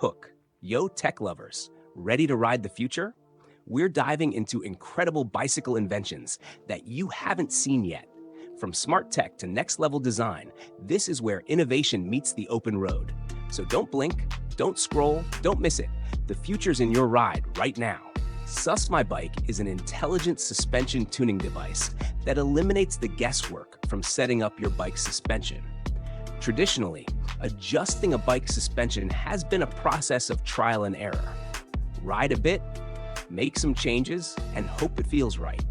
Hook, yo tech lovers, ready to ride the future? We're diving into incredible bicycle inventions that you haven't seen yet. From smart tech to next level design, this is where innovation meets the open road. So don't blink, don't scroll, don't miss it. The future's in your ride right now. Sus My Bike is an intelligent suspension tuning device that eliminates the guesswork from setting up your bike's suspension. Traditionally, adjusting a bike suspension has been a process of trial and error. Ride a bit, make some changes, and hope it feels right.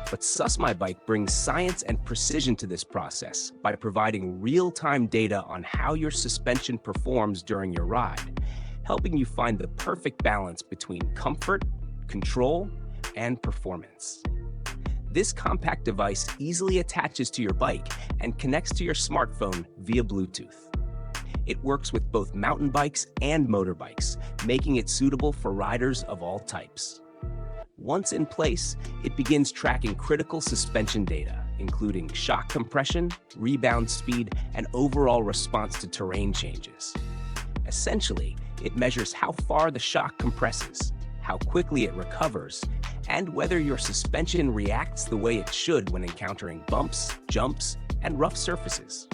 But Sus My Bike brings science and precision to this process by providing real-time data on how your suspension performs during your ride, helping you find the perfect balance between comfort, control, and performance. This compact device easily attaches to your bike and connects to your smartphone via Bluetooth. It works with both mountain bikes and motorbikes, making it suitable for riders of all types. Once in place, it begins tracking critical suspension data, including shock compression, rebound speed, and overall response to terrain changes. Essentially, it measures how far the shock compresses, how quickly it recovers, and whether your suspension reacts the way it should when encountering bumps, jumps, and rough surfaces.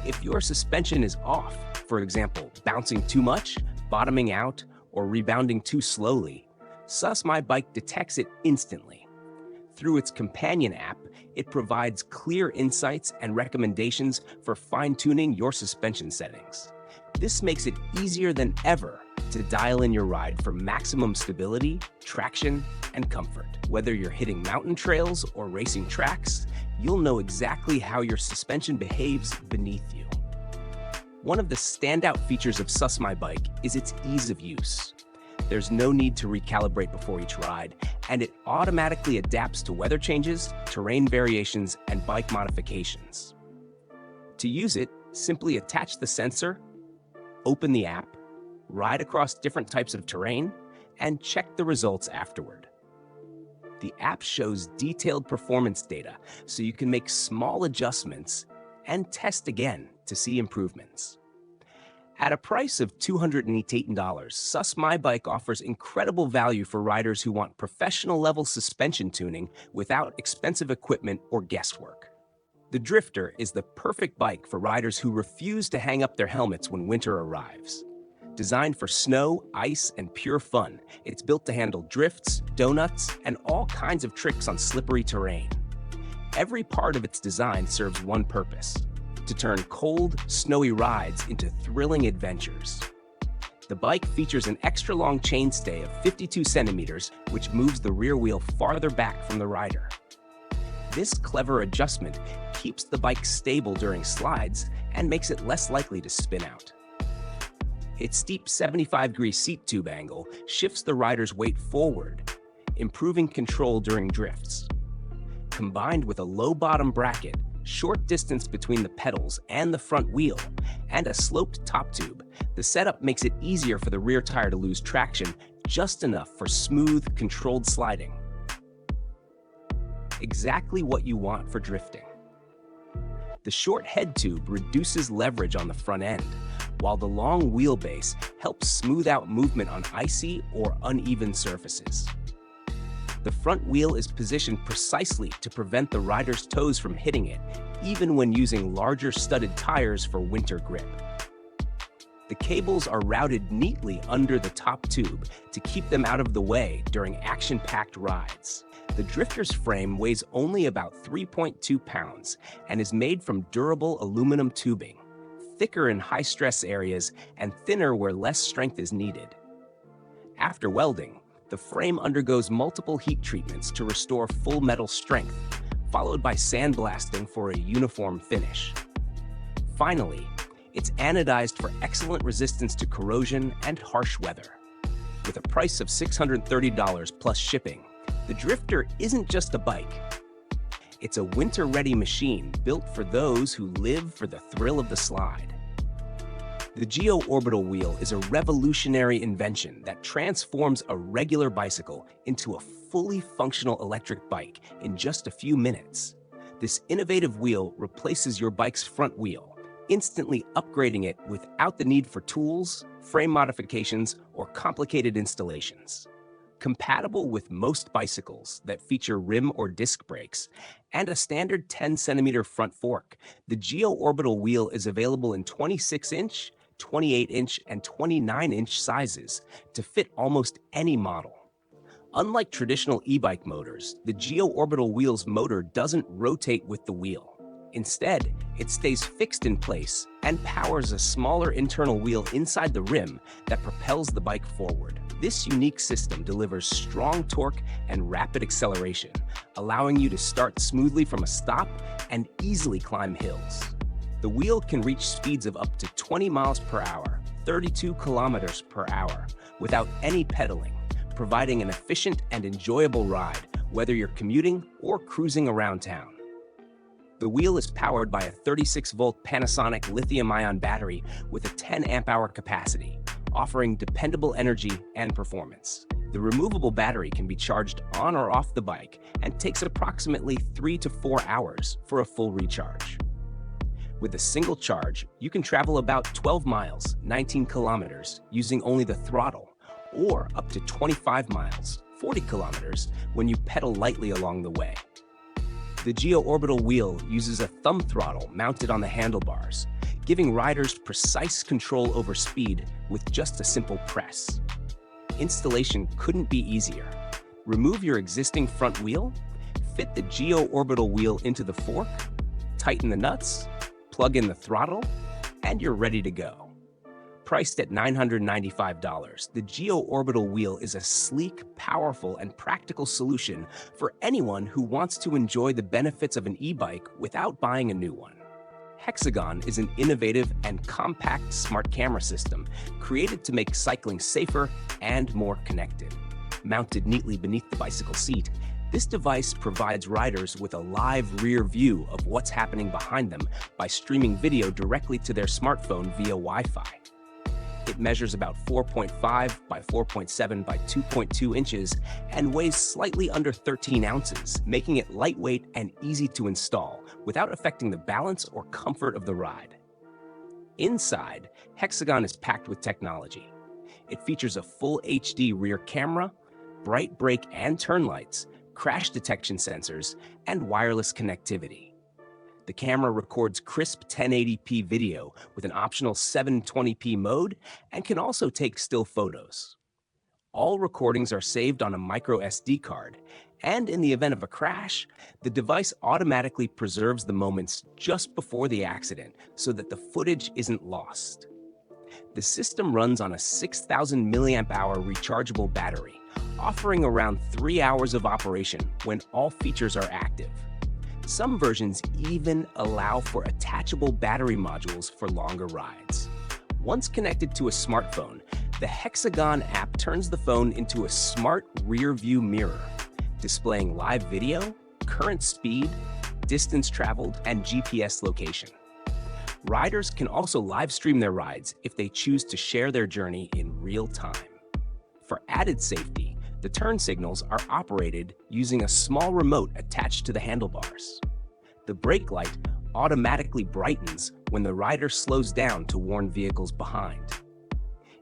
If your suspension is off, for example, bouncing too much, bottoming out, or rebounding too slowly, Sus My Bike detects it instantly. Through its companion app, it provides clear insights and recommendations for fine-tuning your suspension settings. This makes it easier than ever to dial in your ride for maximum stability, traction, and comfort. Whether you're hitting mountain trails or racing tracks, you'll know exactly how your suspension behaves beneath you. One of the standout features of Sus My Bike is its ease of use. There's no need to recalibrate before each ride, and it automatically adapts to weather changes, terrain variations, and bike modifications. To use it, simply attach the sensor, open the app, ride across different types of terrain, and check the results afterward. The app shows detailed performance data, so you can make small adjustments and test again to see improvements. At a price of $218, Sus My Bike offers incredible value for riders who want professional-level suspension tuning without expensive equipment or guesswork. The Drifter is the perfect bike for riders who refuse to hang up their helmets when winter arrives. Designed for snow, ice, and pure fun, it's built to handle drifts, donuts, and all kinds of tricks on slippery terrain. Every part of its design serves one purpose: to turn cold, snowy rides into thrilling adventures. The bike features an extra-long chainstay of 52 centimeters, which moves the rear wheel farther back from the rider. This clever adjustment keeps the bike stable during slides and makes it less likely to spin out. Its steep 75-degree seat tube angle shifts the rider's weight forward, improving control during drifts. Combined with a low bottom bracket, short distance between the pedals and the front wheel, and a sloped top tube, the setup makes it easier for the rear tire to lose traction just enough for smooth, controlled sliding. Exactly what you want for drifting. The short head tube reduces leverage on the front end, while the long wheelbase helps smooth out movement on icy or uneven surfaces. The front wheel is positioned precisely to prevent the rider's toes from hitting it, even when using larger studded tires for winter grip. The cables are routed neatly under the top tube to keep them out of the way during action-packed rides. The Drifter's frame weighs only about 3.2 pounds and is made from durable aluminum tubing, thicker in high-stress areas and thinner where less strength is needed. After welding, the frame undergoes multiple heat treatments to restore full metal strength, followed by sandblasting for a uniform finish. Finally, it's anodized for excellent resistance to corrosion and harsh weather. With a price of $630 plus shipping, the Drifter isn't just a bike. It's a winter-ready machine built for those who live for the thrill of the slide. The Geo-Orbital Wheel is a revolutionary invention that transforms a regular bicycle into a fully functional electric bike in just a few minutes. This innovative wheel replaces your bike's front wheel, instantly upgrading it without the need for tools, frame modifications, or complicated installations. Compatible with most bicycles that feature rim or disc brakes and a standard 10-centimeter front fork, the Geo-Orbital wheel is available in 26-inch, 28-inch, and 29-inch sizes to fit almost any model. Unlike traditional e-bike motors, the Geo-Orbital wheel's motor doesn't rotate with the wheel. Instead, it stays fixed in place and powers a smaller internal wheel inside the rim that propels the bike forward. This unique system delivers strong torque and rapid acceleration, allowing you to start smoothly from a stop and easily climb hills. The wheel can reach speeds of up to 20 miles per hour, 32 kilometers per hour, without any pedaling, providing an efficient and enjoyable ride, whether you're commuting or cruising around town. The wheel is powered by a 36-volt Panasonic lithium-ion battery with a 10 amp-hour capacity, offering dependable energy and performance. The removable battery can be charged on or off the bike and takes approximately 3 to 4 hours for a full recharge. With a single charge, you can travel about 12 miles, 19 kilometers, using only the throttle, or up to 25 miles, 40 kilometers, when you pedal lightly along the way. The Geo-Orbital wheel uses a thumb throttle mounted on the handlebars, giving riders precise control over speed with just a simple press. Installation couldn't be easier. Remove your existing front wheel, fit the Geo-Orbital wheel into the fork, tighten the nuts, plug in the throttle, and you're ready to go. Priced at $995, the Geo-Orbital wheel is a sleek, powerful, and practical solution for anyone who wants to enjoy the benefits of an e-bike without buying a new one. Hexagon is an innovative and compact smart camera system created to make cycling safer and more connected. Mounted neatly beneath the bicycle seat, this device provides riders with a live rear view of what's happening behind them by streaming video directly to their smartphone via Wi-Fi. It measures about 4.5 by 4.7 by 2.2 inches and weighs slightly under 13 ounces, making it lightweight and easy to install without affecting the balance or comfort of the ride. Inside, Hexagon is packed with technology. It features a full HD rear camera, bright brake and turn lights, crash detection sensors, and wireless connectivity. The camera records crisp 1080p video with an optional 720p mode and can also take still photos. All recordings are saved on a micro SD card, and in the event of a crash, the device automatically preserves the moments just before the accident so that the footage isn't lost. The system runs on a 6,000 milliamp hour rechargeable battery, offering around 3 hours of operation when all features are active. Some versions even allow for attachable battery modules for longer rides. Once connected to a smartphone, the Hexagon app turns the phone into a smart rear view mirror, displaying live video, current speed, distance traveled, and GPS location. Riders can also live stream their rides if they choose to share their journey in real time. For added safety, the turn signals are operated using a small remote attached to the handlebars. The brake light automatically brightens when the rider slows down to warn vehicles behind.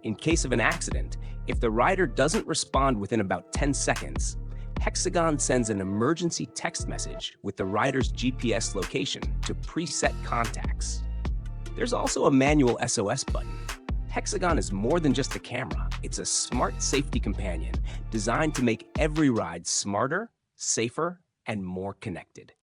In case of an accident, if the rider doesn't respond within about 10 seconds, Hexagon sends an emergency text message with the rider's GPS location to preset contacts. There's also a manual SOS button. Hexagon is more than just a camera. It's a smart safety companion designed to make every ride smarter, safer, and more connected.